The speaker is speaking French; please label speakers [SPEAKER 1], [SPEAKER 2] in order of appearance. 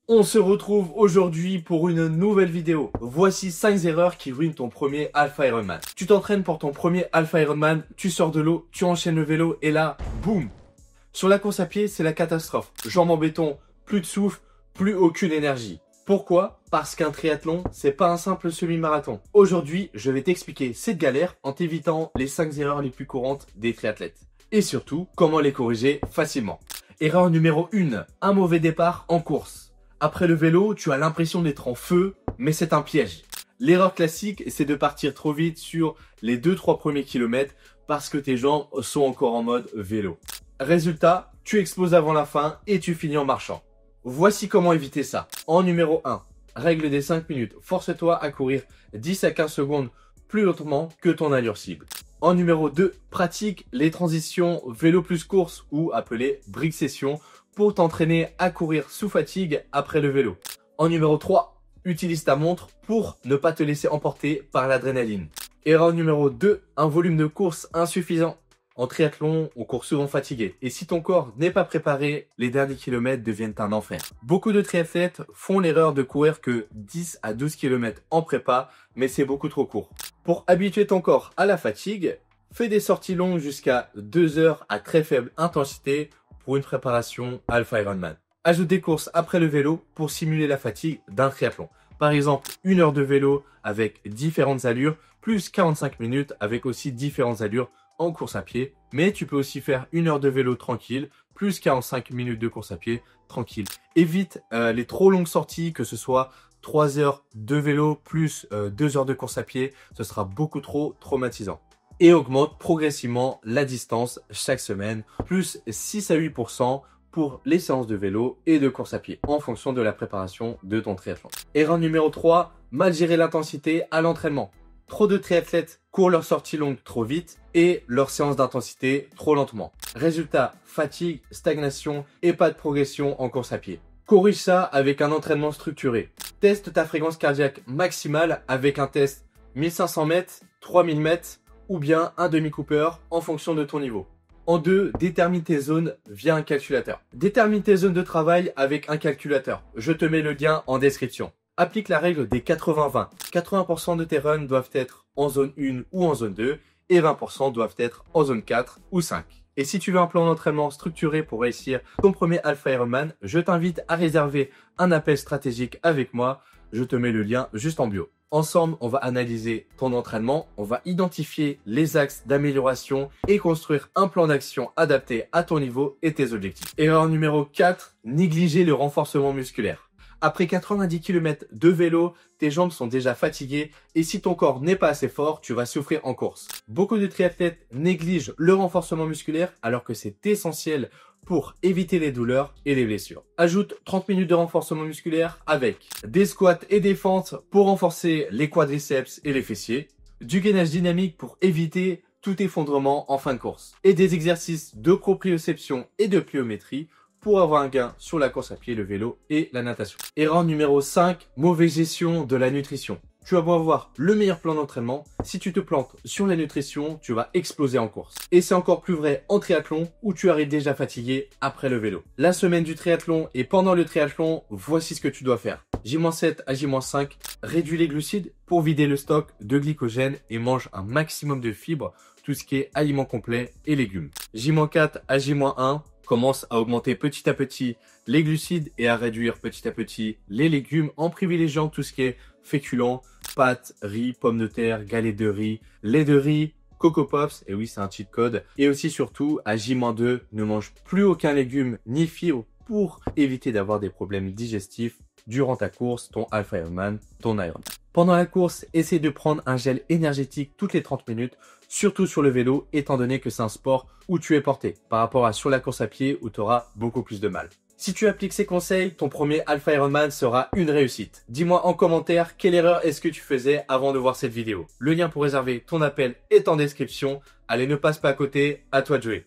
[SPEAKER 1] On se retrouve aujourd'hui pour une nouvelle vidéo. Voici 5 erreurs qui ruinent ton premier Alpha Ironman. Tu t'entraînes pour ton premier Alpha Ironman, tu sors de l'eau, tu enchaînes le vélo et là, boum. Sur la course à pied, c'est la catastrophe. Jambes en béton, plus de souffle, plus aucune énergie. Pourquoi? Parce qu'un triathlon, c'est pas un simple semi-marathon. Aujourd'hui, je vais t'expliquer cette galère en t'évitant les 5 erreurs les plus courantes des triathlètes. Et surtout, comment les corriger facilement. Erreur numéro 1, un mauvais départ en course. Après le vélo, tu as l'impression d'être en feu, mais c'est un piège. L'erreur classique, c'est de partir trop vite sur les 2-3 premiers kilomètres parce que tes jambes sont encore en mode vélo. Résultat, tu exploses avant la fin et tu finis en marchant. Voici comment éviter ça. En numéro 1, règle des 5 minutes. Force-toi à courir 10 à 15 secondes plus lentement que ton allure cible. En numéro 2, pratique les transitions vélo plus course ou appelées brick session pour t'entraîner à courir sous fatigue après le vélo. En numéro 3, utilise ta montre pour ne pas te laisser emporter par l'adrénaline. Erreur numéro 2, un volume de course insuffisant. En triathlon, on court souvent fatigué. Et si ton corps n'est pas préparé, les derniers kilomètres deviennent un enfer. Beaucoup de triathlètes font l'erreur de courir que 10 à 12 km en prépa, mais c'est beaucoup trop court. Pour habituer ton corps à la fatigue, fais des sorties longues jusqu'à 2 heures à très faible intensité pour une préparation Alpha Ironman. Ajoute des courses après le vélo pour simuler la fatigue d'un triathlon. Par exemple, 1 heure de vélo avec différentes allures, plus 45 minutes avec aussi différentes allures en course à pied. Mais tu peux aussi faire 1 heure de vélo tranquille, plus 45 minutes de course à pied tranquille. Évite les trop longues sorties, que ce soit 3 heures de vélo plus 2 heures de course à pied. Ce sera beaucoup trop traumatisant. Et augmente progressivement la distance chaque semaine, plus 6 à 8% pour les séances de vélo et de course à pied, en fonction de la préparation de ton triathlon. Erreur numéro 3, mal gérer l'intensité à l'entraînement. Trop de triathlètes courent leurs sorties longues trop vite et leurs séances d'intensité trop lentement. Résultat, fatigue, stagnation et pas de progression en course à pied. Corrige ça avec un entraînement structuré. Teste ta fréquence cardiaque maximale avec un test 1500 mètres, 3000 mètres, ou bien un demi-Cooper en fonction de ton niveau. En 2, détermine tes zones via un calculateur. Détermine tes zones de travail avec un calculateur. Je te mets le lien en description. Applique la règle des 80-20. 80% de tes runs doivent être en zone 1 ou en zone 2 et 20% doivent être en zone 4 ou 5. Et si tu veux un plan d'entraînement structuré pour réussir ton premier Alpha Ironman, je t'invite à réserver un appel stratégique avec moi. Je te mets le lien juste en bio. Ensemble, on va analyser ton entraînement, on va identifier les axes d'amélioration et construire un plan d'action adapté à ton niveau et tes objectifs. Erreur numéro 4, négliger le renforcement musculaire. Après 90 km de vélo, tes jambes sont déjà fatiguées et si ton corps n'est pas assez fort, tu vas souffrir en course. Beaucoup de triathlètes négligent le renforcement musculaire alors que c'est essentiel pour éviter les douleurs et les blessures. Ajoute 30 minutes de renforcement musculaire avec des squats et des fentes pour renforcer les quadriceps et les fessiers, du gainage dynamique pour éviter tout effondrement en fin de course, et des exercices de proprioception et de pliométrie pour avoir un gain sur la course à pied, le vélo et la natation. Erreur numéro 5, mauvaise gestion de la nutrition. Tu vas beau avoir le meilleur plan d'entraînement, si tu te plantes sur la nutrition, tu vas exploser en course. Et c'est encore plus vrai en triathlon où tu arrives déjà fatigué après le vélo. La semaine du triathlon et pendant le triathlon, voici ce que tu dois faire. J-7 à J-5, réduis les glucides pour vider le stock de glycogène et mange un maximum de fibres, tout ce qui est aliments complets et légumes. J-4 à J-1, commence à augmenter petit à petit les glucides et à réduire petit à petit les légumes en privilégiant tout ce qui est féculents, pâtes, riz, pommes de terre, galettes de riz, lait de riz, Coco Pops, et oui c'est un cheat code. Et aussi surtout à J-2, ne mange plus aucun légume ni fibres pour éviter d'avoir des problèmes digestifs durant ta course, ton Alpha Ironman, ton Ironman. Pendant la course, essaie de prendre un gel énergétique toutes les 30 minutes, surtout sur le vélo, étant donné que c'est un sport où tu es porté, par rapport à sur la course à pied où tu auras beaucoup plus de mal. Si tu appliques ces conseils, ton premier Alpha Ironman sera une réussite. Dis-moi en commentaire quelle erreur est-ce que tu faisais avant de voir cette vidéo. Le lien pour réserver ton appel est en description. Allez, ne passe pas à côté, à toi de jouer.